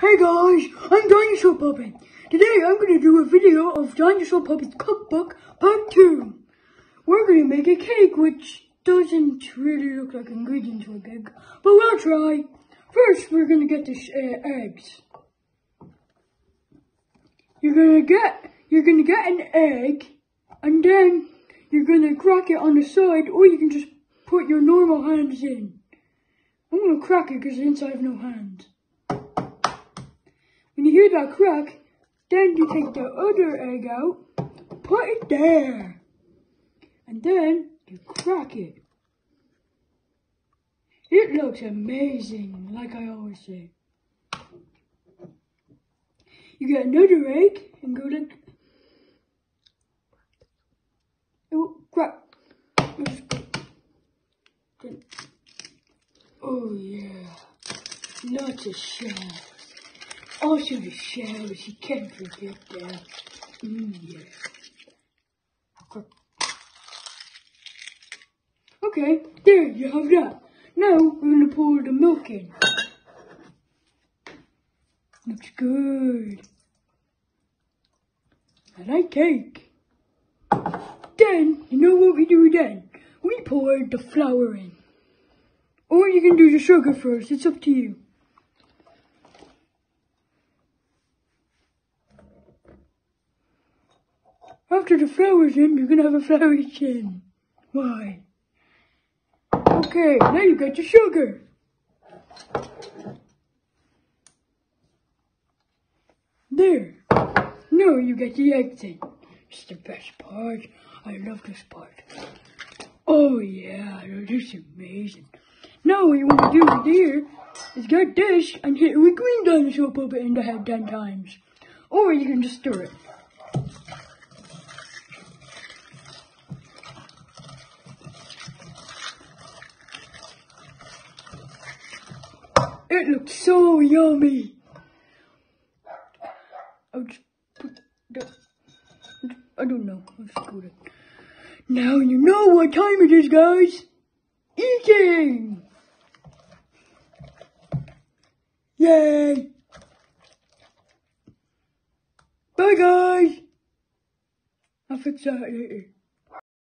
Hey guys, I'm Dinosaur Puppet. Today I'm going to do a video of Dinosaur Puppet's Cookbook Part 2. We're going to make a cake which doesn't really look like ingredients for a cake, but we'll try. First we're going to get the eggs. You're going to get an egg and then you're going to crack it on the side, or you can just put your normal hands in. I'm going to crack it because since I have no hands. When you hear that crack, then you take the other egg out, put it there, and then you crack it. It looks amazing, like I always say. You get another egg and go like, oh, crack. Oh yeah, lots of shells. Also the shells, you can't forget that. Yeah. Okay, there you have that. Now we're going to pour the milk in. Looks good. I like cake. Then, you know what we do then? We pour the flour in. Or you can do the sugar first, it's up to you. After the flour's in, you're gonna have a floury chin. Why? Okay, now you got your sugar. There. Now you get the eggs in. It's the best part. I love this part. Oh yeah, this is amazing. Now what you want to do here is get this and hit it with green dinosaur puppet in the head 10 times. Or you can just stir it. It looks so yummy. I'll just put that. I don't know. I'll just put it. Now you know what time it is, guys. Eating! Yay! Bye, guys. I'll fix that later.